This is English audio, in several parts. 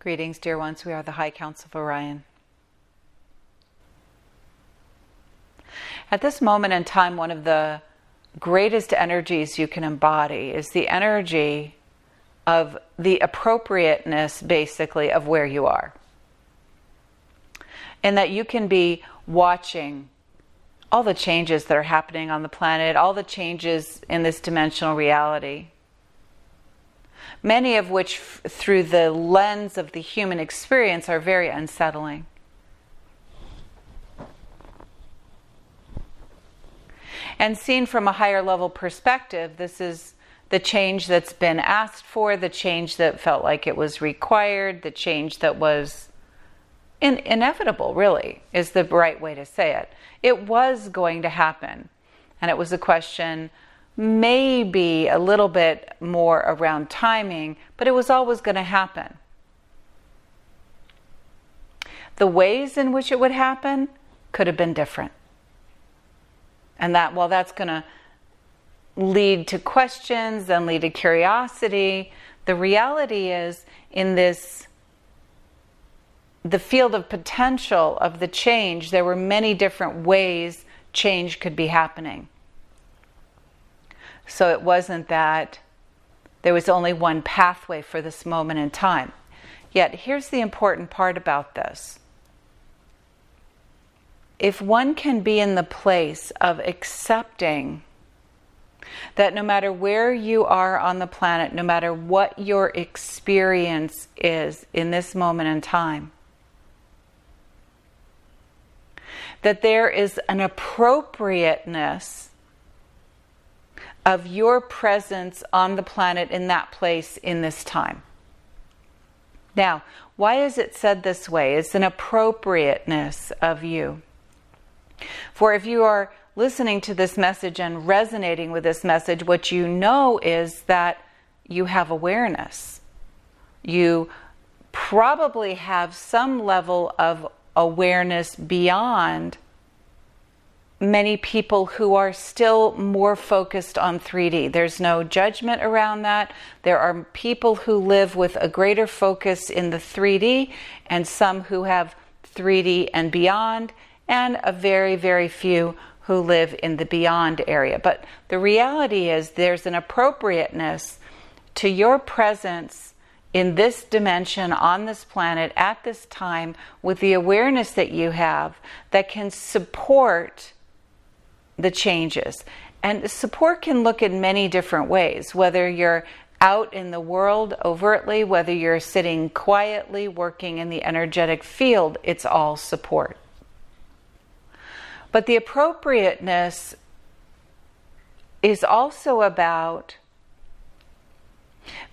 Greetings, dear ones. We are the High Council of Orion. At this moment in time, one of the greatest energies you can embody is the energy of the appropriateness, basically, of where you are. And that you can be watching all the changes that are happening on the planet, all the changes in this dimensional reality. Many of which, through the lens of the human experience, are very unsettling. And seen from a higher level perspective, this is the change that's been asked for, the change that felt like it was required, the change that was inevitable, really, is the right way to say it. It was going to happen. And it was a question maybe a little bit more around timing, but it was always going to happen. The ways in which it would happen could have been different. And that, while that's going to lead to questions and lead to curiosity, the reality is, in this, the field of potential of the change, there were many different ways change could be happening. So it wasn't that there was only one pathway for this moment in time. Yet, here's the important part about this. If one can be in the place of accepting that no matter where you are on the planet, no matter what your experience is in this moment in time, that there is an appropriateness of your presence on the planet in that place in this time. Now, why is it said this way? It's an appropriateness of you. For if you are listening to this message and resonating with this message, what you know is that you have awareness. You probably have some level of awareness beyond many people who are still more focused on 3D. There's no judgment around that. There are people who live with a greater focus in the 3D, and some who have 3D and beyond, and a very, very few who live in the beyond area. But the reality is there's an appropriateness to your presence in this dimension, on this planet, at this time, with the awareness that you have, that can support the changes. And support can look in many different ways, whether you're out in the world overtly, whether you're sitting quietly, working in the energetic field, it's all support. But the appropriateness is also about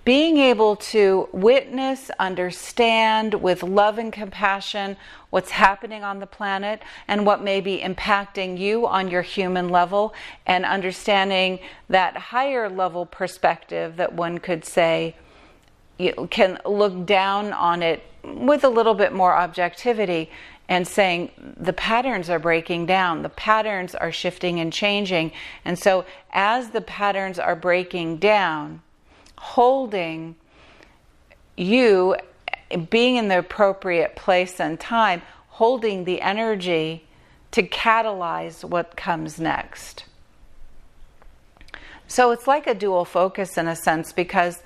being able to witness, understand with love and compassion what's happening on the planet and what may be impacting you on your human level, and understanding that higher level perspective that one could say you can look down on it with a little bit more objectivity and saying the patterns are breaking down, the patterns are shifting and changing. And so as the patterns are breaking down, holding you, being in the appropriate place and time, holding the energy to catalyze what comes next. So it's like a dual focus in a sense, because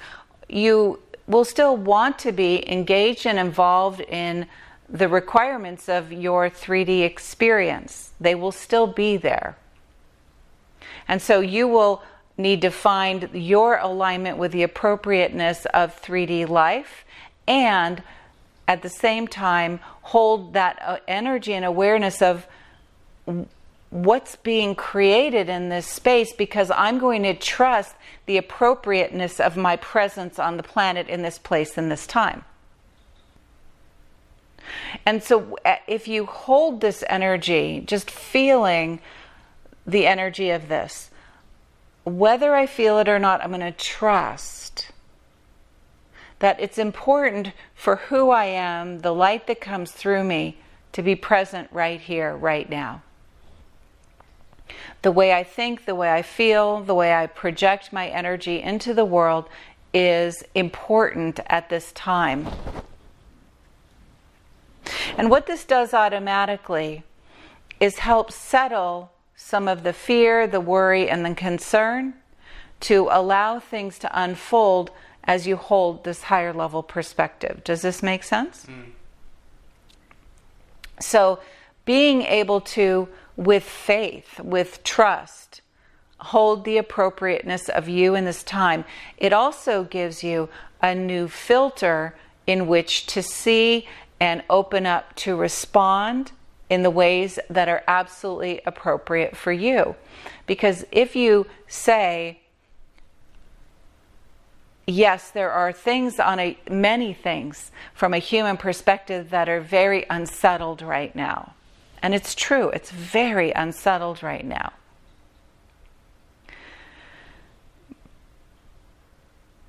you will still want to be engaged and involved in the requirements of your 3D experience. They will still be there. And so you will need to find your alignment with the appropriateness of 3D life, and at the same time hold that energy and awareness of what's being created in this space, because I'm going to trust the appropriateness of my presence on the planet in this place in this time. And so if you hold this energy, just feeling the energy of this, whether I feel it or not, I'm going to trust that it's important for who I am, the light that comes through me, to be present right here, right now. The way I think, the way I feel, the way I project my energy into the world is important at this time. And what this does automatically is help settle some of the fear, the worry, and the concern to allow things to unfold as you hold this higher level perspective. Does this make sense? So being able to, with faith, with trust, hold the appropriateness of you in this time, it also gives you a new filter in which to see and open up to respond in the ways that are absolutely appropriate for you. Because if you say, yes, there are things many things from a human perspective that are very unsettled right now. And it's true, it's very unsettled right now.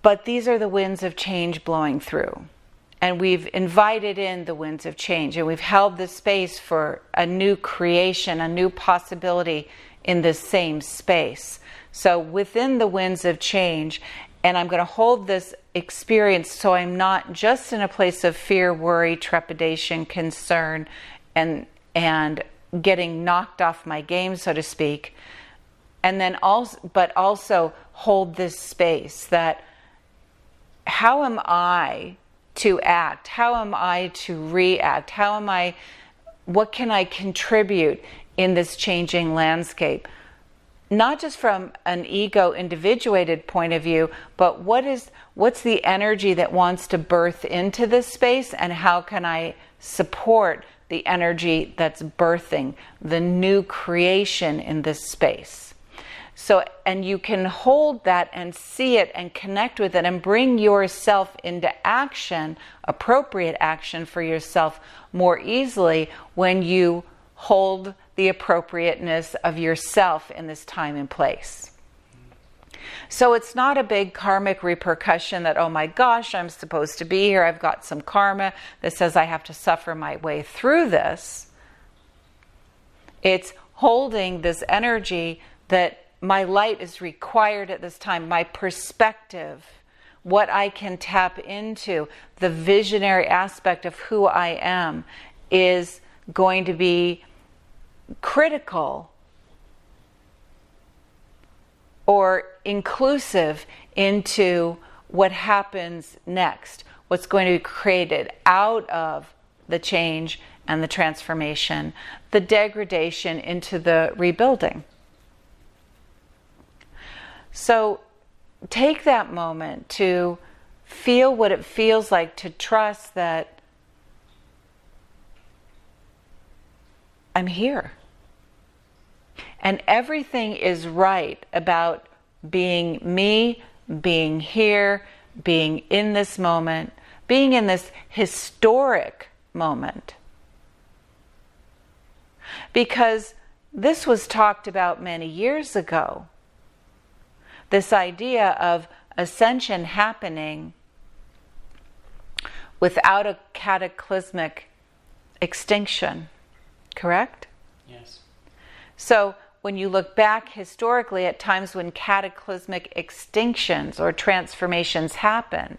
But these are the winds of change blowing through. And we've invited in the winds of change, and we've held the space for a new creation, a new possibility in this same space. So within the winds of change, and I'm going to hold this experience so I'm not just in a place of fear, worry, trepidation, concern, and getting knocked off my game, so to speak. And then also hold this space that how am I to act? How am I to react? What can I contribute in this changing landscape? Not just from an ego individuated point of view, but what's the energy that wants to birth into this space, and how can I support the energy that's birthing the new creation in this space? So, and you can hold that and see it and connect with it and bring yourself into action, appropriate action for yourself more easily when you hold the appropriateness of yourself in this time and place. So it's not a big karmic repercussion that, oh my gosh, I'm supposed to be here. I've got some karma that says I have to suffer my way through this. It's holding this energy that my light is required at this time, my perspective, what I can tap into, the visionary aspect of who I am is going to be critical or inclusive into what happens next, what's going to be created out of the change and the transformation, the degradation into the rebuilding. So take that moment to feel what it feels like to trust that I'm here. And everything is right about being me, being here, being in this moment, being in this historic moment. Because this was talked about many years ago. This idea of ascension happening without a cataclysmic extinction, correct? Yes. So when you look back historically at times when cataclysmic extinctions or transformations happened,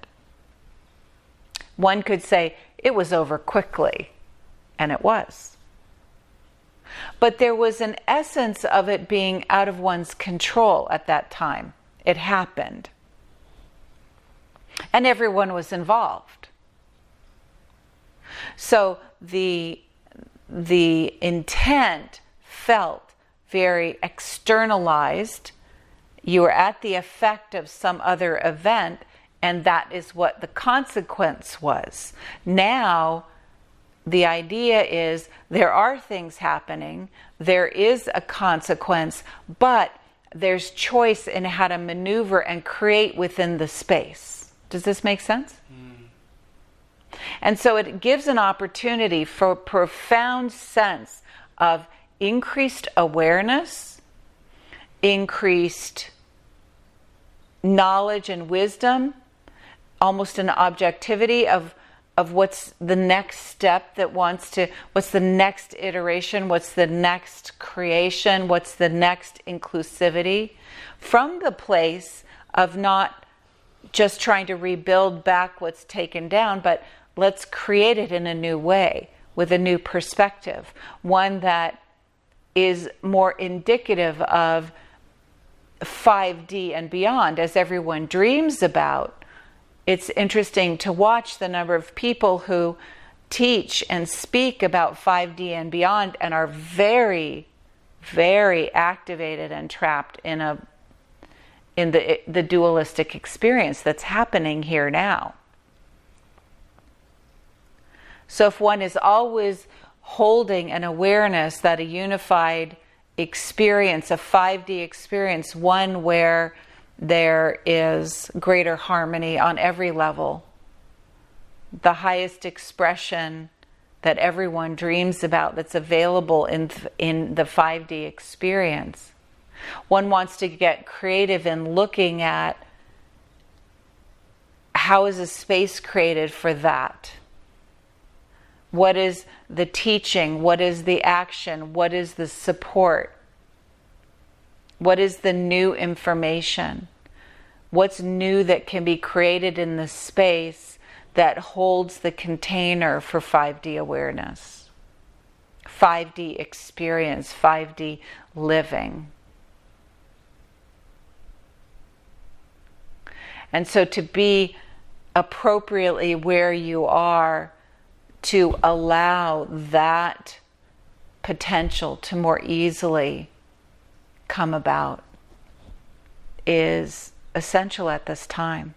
one could say it was over quickly, and it was. But there was an essence of it being out of one's control at that time. It happened. And everyone was involved. So the intent felt very externalized. You were at the effect of some other event, and that is what the consequence was. Now, the idea is there are things happening, there is a consequence, but there's choice in how to maneuver and create within the space. Does this make sense? And so it gives an opportunity for a profound sense of increased awareness, increased knowledge and wisdom, almost an objectivity of what's the next step what's the next iteration, what's the next creation, what's the next inclusivity, from the place of not just trying to rebuild back what's taken down, but let's create it in a new way. with a new perspective, one that is more indicative of 5D and beyond, as everyone dreams about. It's interesting to watch the number of people who teach and speak about 5D and beyond and are very, very activated and trapped in the dualistic experience that's happening here now. So if one is always holding an awareness that a unified experience, a 5D experience, one where there is greater harmony on every level, the highest expression that everyone dreams about that's available in the 5D experience. One wants to get creative in looking at how is a space created for that? What is the teaching? What is the action? What is the support? What is the new information? What's new that can be created in the space that holds the container for 5D awareness, 5D experience, 5D living? And so to be appropriately where you are, to allow that potential to more easily come about, is essential at this time.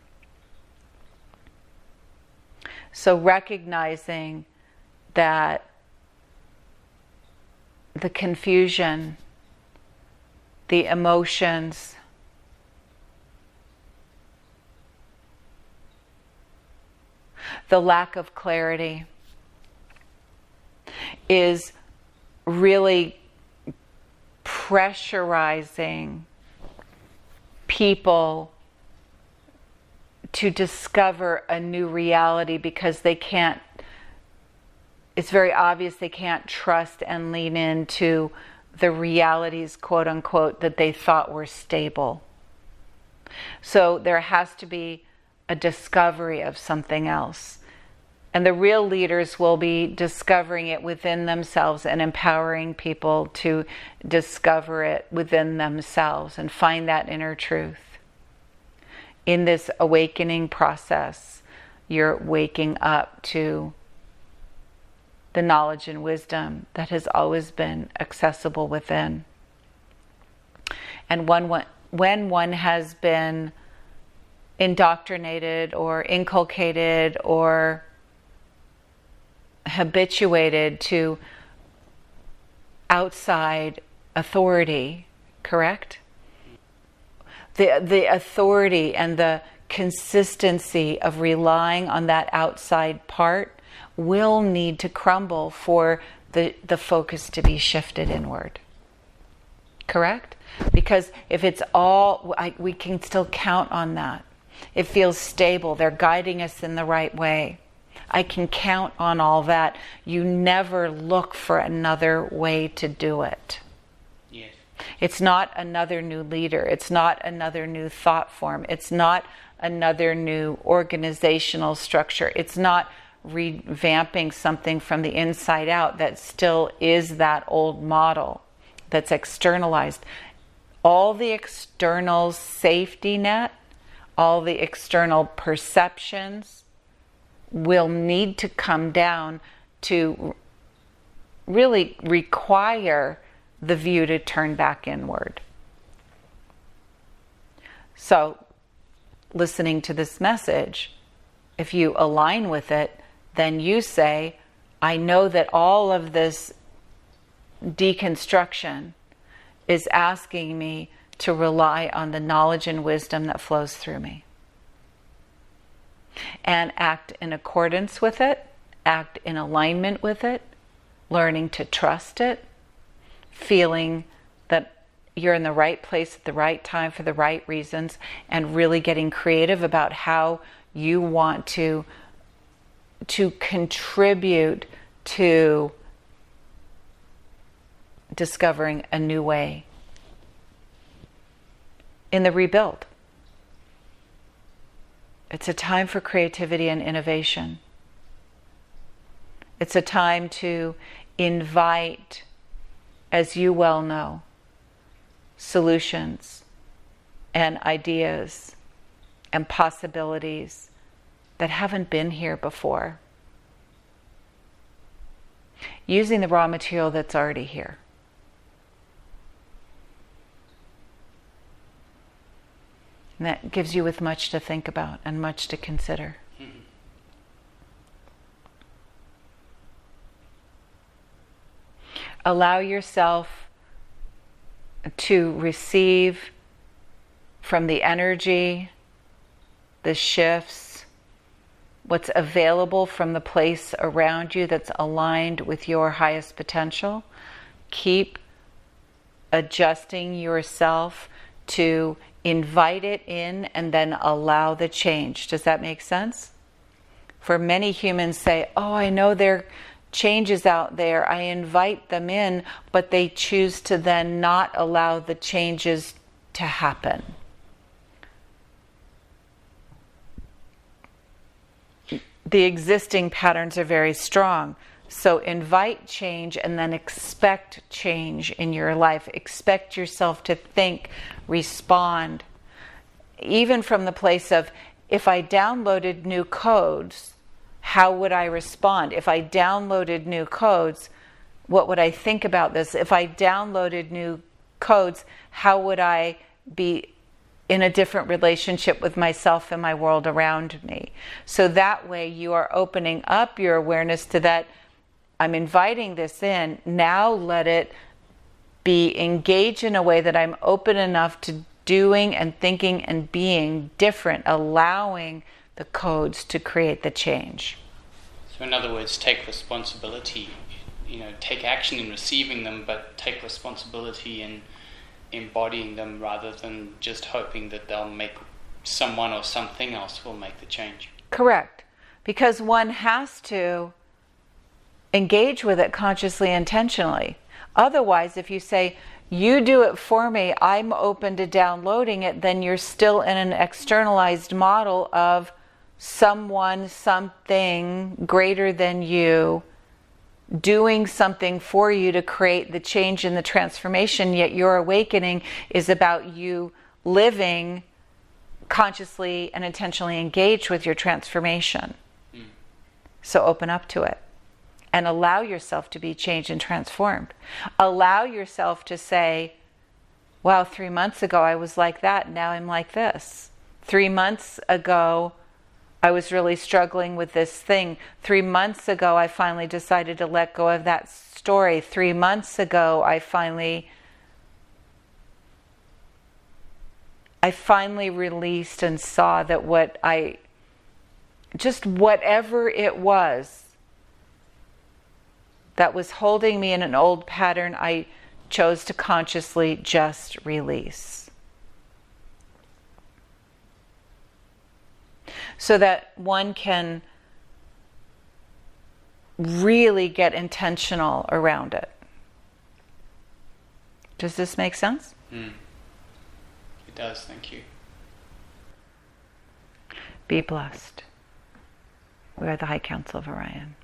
So recognizing that the confusion, the emotions, the lack of clarity is really pressurizing people to discover a new reality, because they can't, it's very obvious they can't trust and lean into the realities, quote unquote, that they thought were stable. So there has to be a discovery of something else. And the real leaders will be discovering it within themselves and empowering people to discover it within themselves and find that inner truth. In this awakening process, you're waking up to the knowledge and wisdom that has always been accessible within. And when one has been indoctrinated or inculcated or habituated to outside authority, correct? The authority and the consistency of relying on that outside part will need to crumble for the focus to be shifted inward. Correct? Because if it's all, we can still count on that. It feels stable. They're guiding us in the right way. I can count on all that. You never look for another way to do it. Yes. It's not another new leader. It's not another new thought form. It's not another new organizational structure. It's not revamping something from the inside out that still is that old model that's externalized. All the external safety net, all the external perceptions will need to come down to really require the view to turn back inward. So, listening to this message, if you align with it, then you say, I know that all of this deconstruction is asking me to rely on the knowledge and wisdom that flows through me. And act in accordance with it, act in alignment with it, learning to trust it, feeling that you're in the right place at the right time for the right reasons, and really getting creative about how you want to contribute to discovering a new way in the rebuild. It's a time for creativity and innovation. It's a time to invite, as you well know, solutions and ideas and possibilities that haven't been here before, using the raw material that's already here. And that gives you with much to think about and much to consider. Mm-hmm. Allow yourself to receive from the energy, the shifts, what's available from the place around you that's aligned with your highest potential. Keep adjusting yourself to invite it in and then allow the change. Does that make sense? For many humans say, oh, I know there are changes out there. I invite them in, but they choose to then not allow the changes to happen. The existing patterns are very strong. So invite change and then expect change in your life. Expect yourself to think, respond. Even from the place of, if I downloaded new codes, how would I respond? If I downloaded new codes, what would I think about this? If I downloaded new codes, how would I be in a different relationship with myself and my world around me? So that way you are opening up your awareness to that. I'm inviting this in. Now let it be engaged in a way that I'm open enough to doing and thinking and being different, allowing the codes to create the change. So in other words, take responsibility. Take action in receiving them, but take responsibility in embodying them rather than just hoping that they'll make someone or something else will make the change. Correct. Because one has to engage with it consciously, intentionally. Otherwise, if you say, you do it for me, I'm open to downloading it, then you're still in an externalized model of someone, something greater than you doing something for you to create the change and the transformation, yet your awakening is about you living consciously and intentionally engaged with your transformation. So open up to it and allow yourself to be changed and transformed. Allow yourself to say, wow, 3 months ago I was like that, now I'm like this. 3 months ago I was really struggling with this thing. 3 months ago I finally decided to let go of that story. 3 months ago I finally released and saw that whatever it was that was holding me in an old pattern, I chose to consciously just release. So that one can really get intentional around it. Does this make sense? It does, thank you. Be blessed. We are the High Council of Orion.